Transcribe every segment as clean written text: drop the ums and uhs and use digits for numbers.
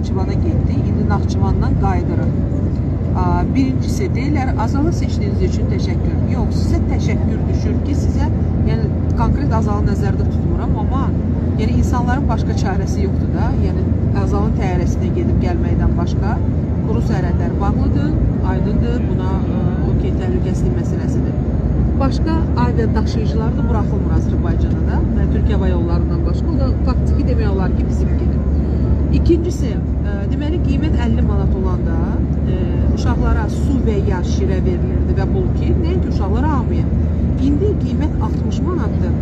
Naxçıvana getdik. İndi Naxçıvandan qayıdırıq. Birincisi deyirlər, Azalı seçdiyiniz üçün təşəkkür. Yox, sizə təşəkkür düşür ki, sizə, yəni konkret Azalı nəzərdə tutmuram, amma yəni insanların başqa çarəsi yoxdur da. Yəni Azalın təyyarəsinə gedib gəlməkdən başqa quru sərhədlər bağlıdır, aydındır, buna okey təhlükəsizlik məsələsidir. Başqa avia daşıyıcılar da buraxılmır Azərbaycana da və Türkiyə hava yollarından başqa. O da faktiki demək olar ki, bizimkidir. İkincisi, deməli qiymət 50 manat olanda uşaqlara su və ya şirə verilirdi və bulki, nəinki uşaqlara hamıya. İndi qiymət 60 manatdır.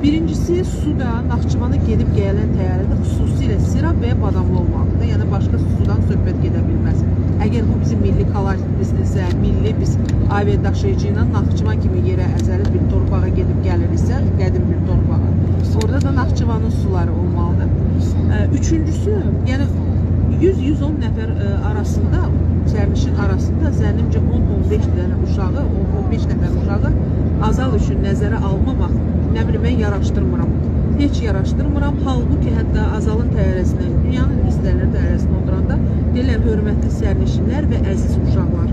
Birincisi, su da Naxçıvana gedib gələn təyyarədə xüsusilə sirap və ya badamlı olmalıdır. Yəni başqa sudan söhbət gedə bilməz. Əgər bu bizim milli koloritimizdirsə, milli biz avia daşıyıcı ilə Naxçıvan kimi yerə əzəli bir torpağa gedib gəlirsə, qədim bir torpağa, orada da Naxçıvanın suları olmalıdır. Üçüncüsü, yəni 100-110 nəfər arasında, sərnişin arasında zənnimcə 10-15 dənə uşağı, 15 nəfər uşağı Azal üçün nəzərə almamaq, nə bilim, mən yaraşdırmıram. Heç yaraşdırmıram. Halbuki hətta Azalın təyyarəsinə, dünyanın listələri təyyarəsinə oturanda deyirlər, hörmətli sərnişinlər və əziz uşaqlar.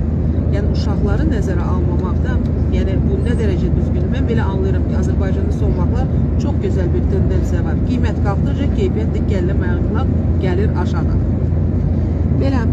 Yəni uşaqları nəzərə almamaqda, yəni bu nə dərəcə düzgündür. Mən belə anlayıram ki, Azərbaycanda son vaxtlar çox gözəl bir tendensiya var. Qiymət qalxdıqca keyfiyyət də gəllə məğlulat gəlir aşağı. Belə